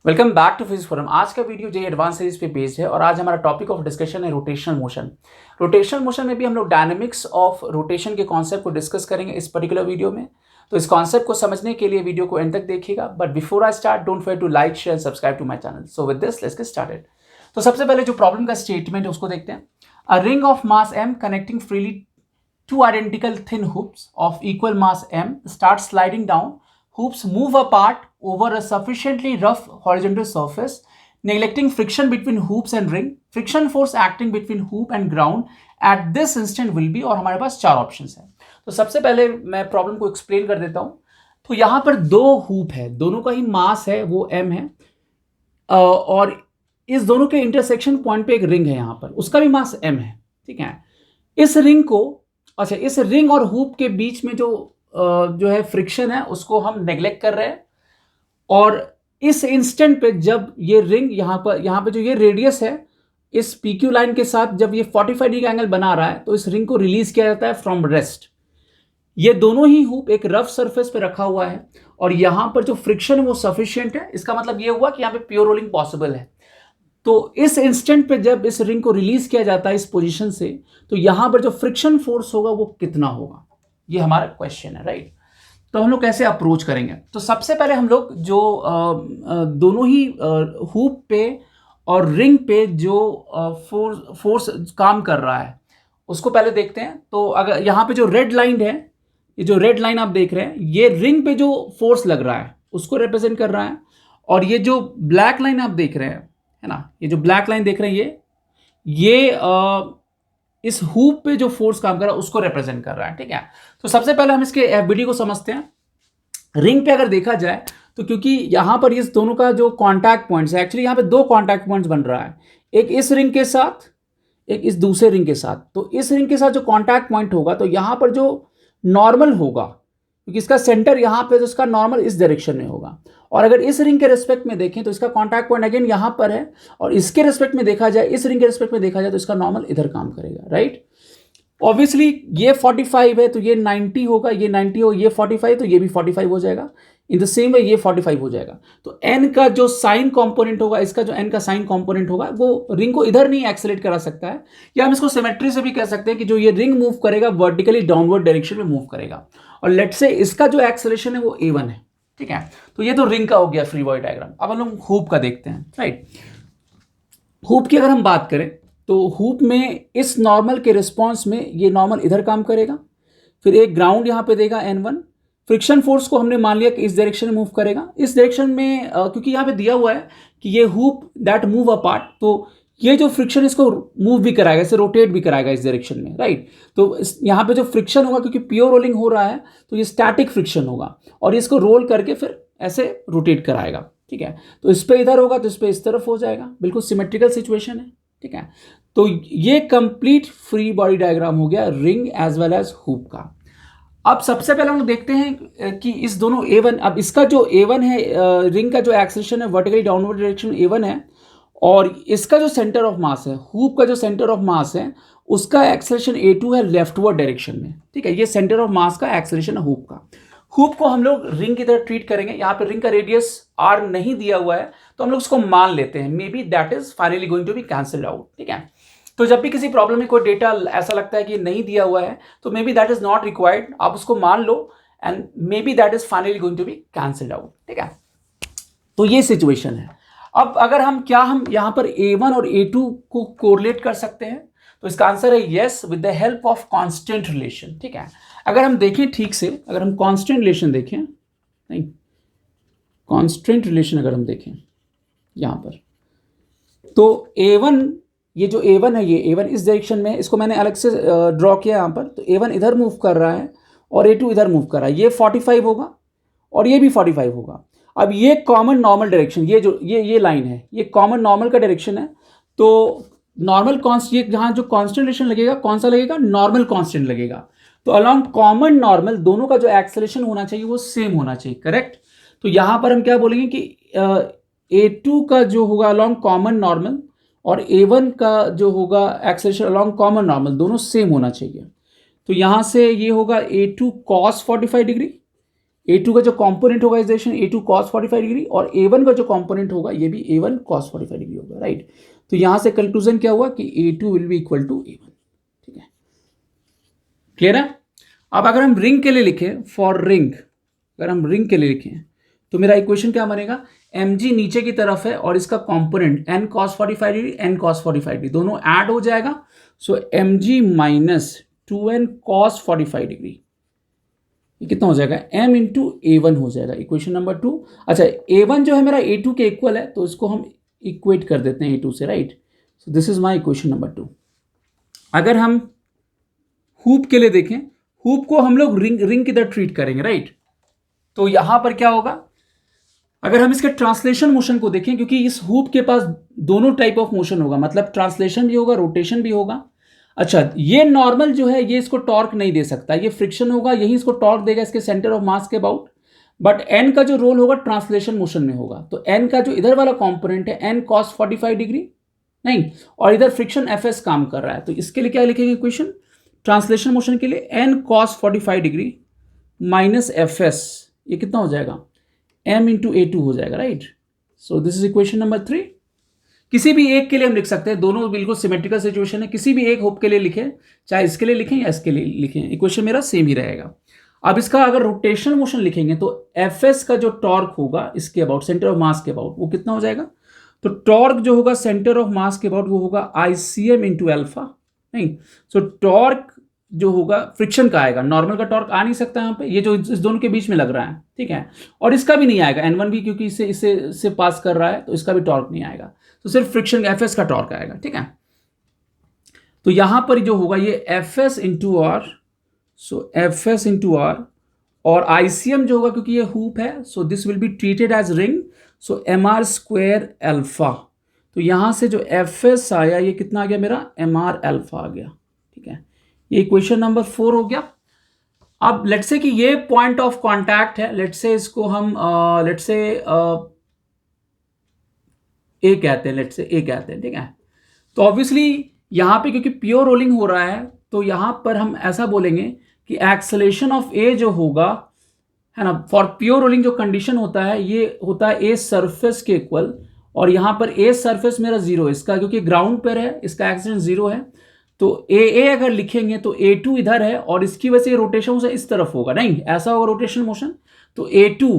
Welcome back to physics forum. आज का video J advance series पे बेस्ड है और आज हमारा टॉपिक ऑफ डिस्कशन है रोटेशनल मोशन। रोटेशनल मोशन में भी हम लोग डायनेमिक्स ऑफ रोटेशन के कॉन्सेप्ट को डिस्कस करेंगे इस पर्टिकुलर वीडियो में। तो इस कॉन्सेप्ट को समझने के लिए वीडियो को एंड तक देखिएगा। But before I start don't forget to like share subscribe to my channel. So with this let's get started. तो सबसे पहले जो प्रॉब्लम का स्टेटमेंट है उसको देखते हैं। A ring of mass m connecting freely two identical thin hoops of equal mass m start sliding down. Hoops move apart over a sufficiently rough horizontal surface, neglecting friction between hoops and ring. Friction force acting between hoop and ground at this instant will be, और हमारे पास चार options हैं। तो सबसे पहले मैं problem को explain कर देता हूं। तो यहां पर दो हूप है, दोनों का ही मास है वो m है, और इस दोनों के इंटरसेक्शन पॉइंट पे एक रिंग है, यहां पर उसका भी मास m है। ठीक है, इस रिंग को, अच्छा, इस रिंग और हूप के बीच में जो है फ्रिक्शन है उसको हम नेग्लेक्ट कर रहे हैं। और इस इंस्टेंट पे जब ये रिंग यहां पे जो ये रेडियस है इस PQ लाइन के साथ जब ये 45 डिग्री एंगल बना रहा है तो इस रिंग को रिलीज किया जाता है फ्रॉम रेस्ट। ये दोनों ही हूप एक रफ सरफेस पे रखा हुआ है और यहां पर जो फ्रिक्शन है वो सफिशियंट है। इसका मतलब ये हुआ कि यहां पे प्योर रोलिंग पॉसिबल है। तो इस इंस्टेंट पे जब इस रिंग को रिलीज किया जाता है इस पोजीशन से, तो यहां पर जो फ्रिक्शन फोर्स होगा वो कितना होगा, ये हमारा क्वेश्चन है, राइट। तो हम लोग कैसे अप्रोच करेंगे? तो सबसे पहले हम लोग जो दोनों ही हूप पे और रिंग पे जो फोर्स काम कर रहा है उसको पहले देखते हैं। तो अगर यहाँ पे जो रेड लाइन है, ये जो रेड लाइन आप देख रहे हैं, ये रिंग पे जो फोर्स लग रहा है उसको रिप्रेजेंट कर रहा है। और ये जो ब्लैक लाइन आप देख रहे हैं, है ना, ये जो ब्लैक लाइन देख रहे हैं, ये इस हूप पे जो फोर्स काम कर रहा है उसको रिप्रेजेंट कर रहा है। ठीक है, तो सबसे पहले हम इसके FBD को समझते हैं। रिंग पे अगर देखा जाए तो क्योंकि यहां पर इस दोनों का जो कॉन्टैक्ट पॉइंट्स है, एक्चुअली यहां पे दो कॉन्टैक्ट पॉइंट्स बन रहा है, एक इस रिंग के साथ, एक इस दूसरे रिंग के साथ। तो इस रिंग के साथ जो कॉन्टैक्ट पॉइंट होगा तो यहां पर जो नॉर्मल होगा, क्योंकि इसका सेंटर यहां पे, तो इसका नॉर्मल इस डायरेक्शन में होगा। और अगर इस रिंग के रिस्पेक्ट में देखें तो इसका कॉन्टैक्ट पॉइंट अगेन यहां पर है, और इसके रिस्पेक्ट में देखा जाए, इस रिंग के रिस्पेक्ट में देखा जाए तो इसका नॉर्मल इधर काम करेगा, राइट। ऑब्वियसली ये 45 है तो ये 90 होगा, ये 90 हो, ये 45 तो ये भी 45 हो जाएगा। इन द सेम वे ये 45 हो जाएगा। तो n का जो साइन कंपोनेंट होगा, इसका जो n का साइन कंपोनेंट होगा वो रिंग को इधर नहीं एक्सेलेरेट करा सकता है, या हम इसको सिमेट्री से भी कह सकते हैं कि जो ये रिंग मूव करेगा वर्टिकली डाउनवर्ड डायरेक्शन में मूव करेगा। और लेट से इसका जो एक्सेलरेशन है वो a1 है। ठीक है, तो ये तो रिंग का हो गया फ्री बॉडी डायग्राम। अब हम लोग हूप का देखते हैं, राइट। हूप की अगर हम बात करें तो हूप में इस नॉर्मल के रिस्पॉन्स में ये नॉर्मल इधर काम करेगा, फिर एक ग्राउंड यहां पे देगा n1। फ्रिक्शन फोर्स को हमने मान लिया कि इस डायरेक्शन में मूव करेगा, इस डायरेक्शन में क्योंकि यहां पे दिया हुआ है कि ये हूप दैट मूव अपार्ट, तो ये जो फ्रिक्शन इसको मूव भी कराएगा, इसे रोटेट भी कराएगा इस डायरेक्शन में, राइट। तो यहाँ पे जो फ्रिक्शन होगा, क्योंकि प्योर रोलिंग हो रहा है तो ये स्टैटिक फ्रिक्शन होगा, और इसको रोल करके फिर ऐसे रोटेट कराएगा। ठीक है, तो इस पे इधर होगा तो इस पे इस तरफ हो जाएगा, बिल्कुल सिमेट्रिकल सिचुएशन है। ठीक है, तो ये कंप्लीट फ्री बॉडी डायग्राम हो गया ring as well as hoop का। अब सबसे पहले हम लोग देखते हैं कि इस दोनों A1, अब इसका जो A1 है, रिंग का जो एक्सेलरेशन है वर्टिकली डाउनवर्ड डायरेक्शन A1 है, और इसका जो सेंटर ऑफ मास है, हूप का जो सेंटर ऑफ मास है, उसका एक्सेलरेशन A2 है लेफ्टवर्ड डायरेक्शन में। ठीक है, ये सेंटर ऑफ मास का एक्सेलरेशन है हूप का। हूप को हम लोग रिंग की तरह ट्रीट करेंगे। यहाँ पे रिंग का रेडियस r नहीं दिया हुआ है तो हम लोग उसको मान लेते हैं, maybe that is finally going to be cancelled out. ठीक है, तो जब भी किसी प्रॉब्लम में कोई डेटा ऐसा लगता है कि नहीं दिया हुआ है तो maybe that is not required, आप उसको मान लो and maybe that is finally going to be cancelled out. ठीक है, तो ये सिचुएशन है। अब अगर हम यहाँ पर A1 और A2 को कोरिलेट कर सकते हैं, तो इसका आंसर है yes, with the help of constant relation. ठीक है, अगर हम देखें ठीक से, अगर हम कांस्टेंट रिलेशन देखें, नहीं, कांस्टेंट रिलेशन अगर हम देखें यहां पर, तो A1, ये जो A1 है, ये A1 इस डायरेक्शन में, इसको मैंने अलग से ड्रॉ किया यहां पर। तो A1 इधर मूव कर रहा है और A2 इधर मूव कर रहा है, ये 45 होगा और ये भी 45 होगा। अब ये कॉमन नॉर्मल डायरेक्शन, ये जो ये लाइन है, ये कॉमन नॉर्मल का डायरेक्शन है। तो नॉर्मल कॉन्स्ट, ये जहां जो कांस्टेंट रिलेशन लगेगा, कौन सा लगेगा? नॉर्मल कांस्टेंट लगेगा। तो अलॉन्ग कॉमन नॉर्मल दोनों का जो एक्सेलरेशन होना चाहिए वो सेम होना चाहिए, करेक्ट। तो यहां पर हम क्या बोलेंगे कि A2 का जो होगा अलॉन्ग कॉमन नॉर्मल और A1 का जो होगा एक्सेलरेशन अलॉन्ग कॉमन नॉर्मल, दोनों सेम होना चाहिए। तो यहां से ये होगा A2 cos 45 डिग्री, A2 का जो कंपोनेंट होगा इस डायरेक्शन A2 cos 45 डिग्री, और A1 का जो कंपोनेंट होगा ये भी A1 cos 45 डिग्री होगा, राइट। तो यहां से कंक्लूजन क्या हुआ कि A2 will be equal to A1, ठीक है, क्लियर है। अब अगर हम रिंग के लिए लिखें, फॉर रिंग, अगर हम रिंग के लिए लिखें तो मेरा इक्वेशन क्या बनेगा, mg नीचे की तरफ है और इसका component n cos 45 degree n cos 45 degree दोनों ऐड हो जाएगा, सो mg minus 2n cos 45 degree, ये कितना हो जाएगा, m इंटू A1 हो जाएगा, इक्वेशन नंबर 2। अच्छा, A1 जो है मेरा A2 के इक्वल है, तो इसको हम इक्वेट कर देते हैं A2 से, right. So this is my equation number 2। अगर हम हुप के लिए देखें, हुप को हम लोग रिंग की तरह ट्रीट करेंगे, राइट। तो यहां पर क्या होगा, अगर हम इसके ट्रांसलेशन मोशन को देखें, क्योंकि इस हुप के पास दोनों टाइप ऑफ मोशन होगा, मतलब ट्रांसलेशन भी होगा, रोटेशन भी होगा। अच्छा, ये नॉर्मल जो है ये इसको टॉर्क नहीं दे सकता, ये फ्रिक्शन होगा, यही इसको टॉर्क देगा इसके सेंटर ऑफ मास के अबाउट। बट एन का जो रोल होगा ट्रांसलेशन मोशन में होगा, तो एन का जो इधर वाला कंपोनेंट है एन cos 45 डिग्री, नहीं, और इधर फ्रिक्शन एफ एस काम कर रहा है, तो इसके लिए क्या लिखेंगे इक्वेशन, ट्रांसलेशन मोशन के लिए N cos 45 degree minus F S, ये कितना हो जाएगा, m इंटू A2 हो जाएगा, right. So this is equation number 3। किसी भी एक के लिए हम लिख सकते हैं, दोनों बिल्कुल सिमेट्रिकल सिचुएशन है, किसी भी एक हुप के लिए लिखें, चाहे इसके लिए लिखें या इसके लिए लिखें, इक्वेशन मेरा सेम ही रहेगा। अब इसका अगर रोटेशनल मोशन लिखेंगे तो एफ एस का जो टॉर्क होगा इसके अबाउट, सेंटर ऑफ मास के अबाउट, वो कितना हो जाएगा, तो टॉर्क जो होगा सेंटर ऑफ मास के अबाउट वो होगा ICM इंटू एल्फा, नहीं, सो टॉर्क जो होगा फ्रिक्शन का आएगा, नॉर्मल का टॉर्क आ नहीं सकता यहाँ पे, ये जो इस दोनों के बीच में लग रहा है, ठीक है, और इसका भी नहीं आएगा N1 भी, क्योंकि इससे पास कर रहा है, तो इसका भी टॉर्क नहीं आएगा, तो सिर्फ फ्रिक्शन एफएस का टॉर्क आएगा, ठीक है। तो यहां पर जो होगा ये FS into R, so FS into R, और ICM जो होगा क्योंकि ये हुप है, so this will be treated as ring, so MR square alpha, तो यहां से जो एफएस आया ये कितना आ गया मेरा, MR एल्फा आ गया, ठीक है, ये इक्वेशन नंबर 4 हो गया। अब लेट्स से कि ये पॉइंट ऑफ कांटेक्ट है, लेट्स से इसको हम लेट्स से ए कहते हैं, लेट्स से ए कहते हैं, ठीक है। तो ऑब्वियसली यहां पे क्योंकि प्योर रोलिंग हो रहा है, तो यहां पर हम ऐसा बोलेंगे कि एक्सेलेरेशन ऑफ ए जो होगा, है ना, फॉर प्योर रोलिंग जो कंडीशन होता है ये होता है ए सरफेस के इक्वल, और यहां पर ए सरफेस मेरा जीरो है इसका, क्योंकि ग्राउंड पर है, इसका एक्सेलेरेशन जीरो है, तो ए अगर लिखेंगे तो A2 इधर है, और इसकी वजह से रोटेशन मोशन इस तरफ होगा, नहीं ऐसा होगा रोटेशन मोशन, तो A2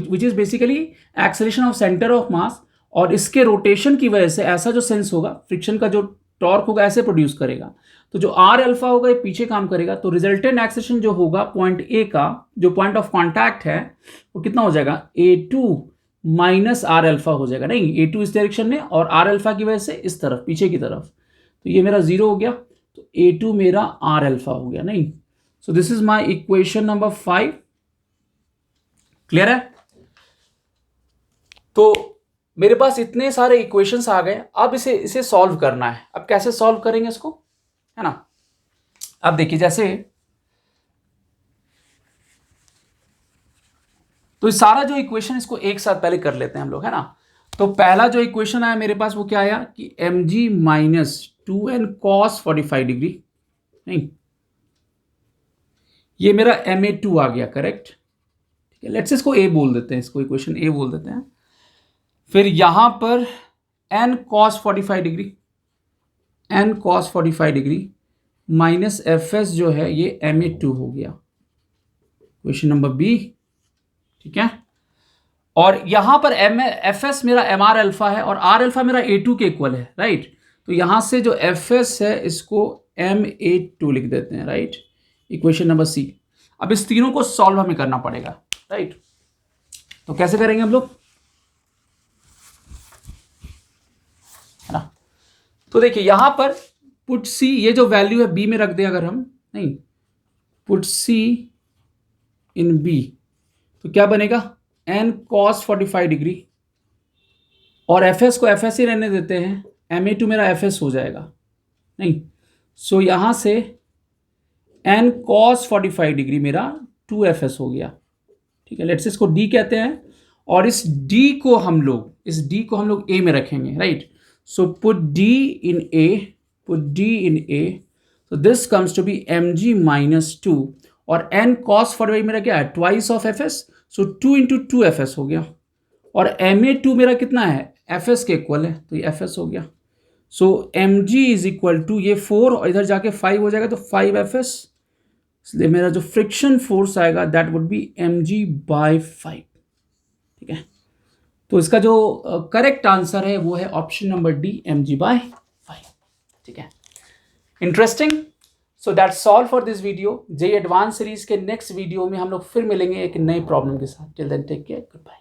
which is basically acceleration of centre of mass, और इसके रोटेशन की वजह से ऐसा जो सेंस होगा, फ्रिक्शन का जो टॉर्क होगा ऐसे प्रोड्यूस करेगा, तो जो आर अल्फा होगा ये पीछे काम करेगा, तो रिजल्टेंट एक्सेलरेशन जो होगा पॉइंट ए का जो पॉइंट ऑफ कॉन्टैक्ट है वो कितना हो जाएगा, A2 माइनस आर अल्फा हो जाएगा, नहीं A2 इस डायरेक्शन में और आर अल्फा की वजह से इस तरफ पीछे की तरफ, तो ये मेरा जीरो हो गया, तो A2 मेरा आर अल्फा हो गया, नहीं। सो this is my equation number 5, clear है। तो मेरे पास इतने सारे इक्वेशंस आ गए, अब इसे सॉल्व करना है। अब कैसे सॉल्व करेंगे इसको, है ना। अब देखिए, जैसे तो इस सारा जो इक्वेशन इसको एक साथ पहले कर लेते हैं हम लोग, है ना। तो पहला जो इक्वेशन आया मेरे पास वो क्या आया कि mg minus 2n cos 45 degree, नहीं, ये मेरा Ma2 आ गया, करेक्ट, ठीक है। लेट्स इसको a बोल देते हैं, इसको इक्वेशन a बोल देते हैं। फिर यहां पर n cos 45 degree, n cos 45 degree minus fs जो है ये Ma2 हो गया, क्वेश्चन नंबर बी, ठीक है। और यहां पर fs मेरा mr अल्फा है और r अल्फा मेरा A2 के इक्वल है, राइट। तो यहां से जो fs है इसको Ma2 लिख देते हैं, राइट, इक्वेशन नंबर सी। अब इस तीनों को सॉल्व हमें करना पड़ेगा, राइट। तो कैसे करेंगे हम लोग, है ना। तो देखिए यहां पर पुट सी, ये जो वैल्यू है बी में रख दें अगर हम, नहीं, पुट सी इन बी, तो क्या बनेगा, n cos 45 डिग्री, और fs को fs ही रहने देते हैं, Ma2 मेरा fs हो जाएगा, नहीं। सो यहां से n cos 45 डिग्री मेरा 2fs हो गया, ठीक है। लेट्स इसको d कहते हैं, और इस d को हम लोग a में रखेंगे, right. So put d in a, put d in a, so this comes to be mg minus 2, और n cos 45 मेरा क्या है, twice of fs, so 2 into 2 F S हो गया, और MA2 मेरा कितना है, FS के इक्वल है, तो ये FS हो गया। सो mg इज इक्वल टू ये 4 और इधर जाके 5 हो जाएगा, तो 5FS, इसलिए मेरा जो फ्रिक्शन फोर्स आएगा दैट वुड बी mg/5। ठीक है, तो इसका जो करेक्ट आंसर है वो है ऑप्शन नंबर डी, mg/5। ठीक है, interesting. So that's all for this video. JEE advance series के नेक्स्ट वीडियो में हम लोग फिर मिलेंगे एक नई प्रॉब्लम के साथ। Till then take care, good bye.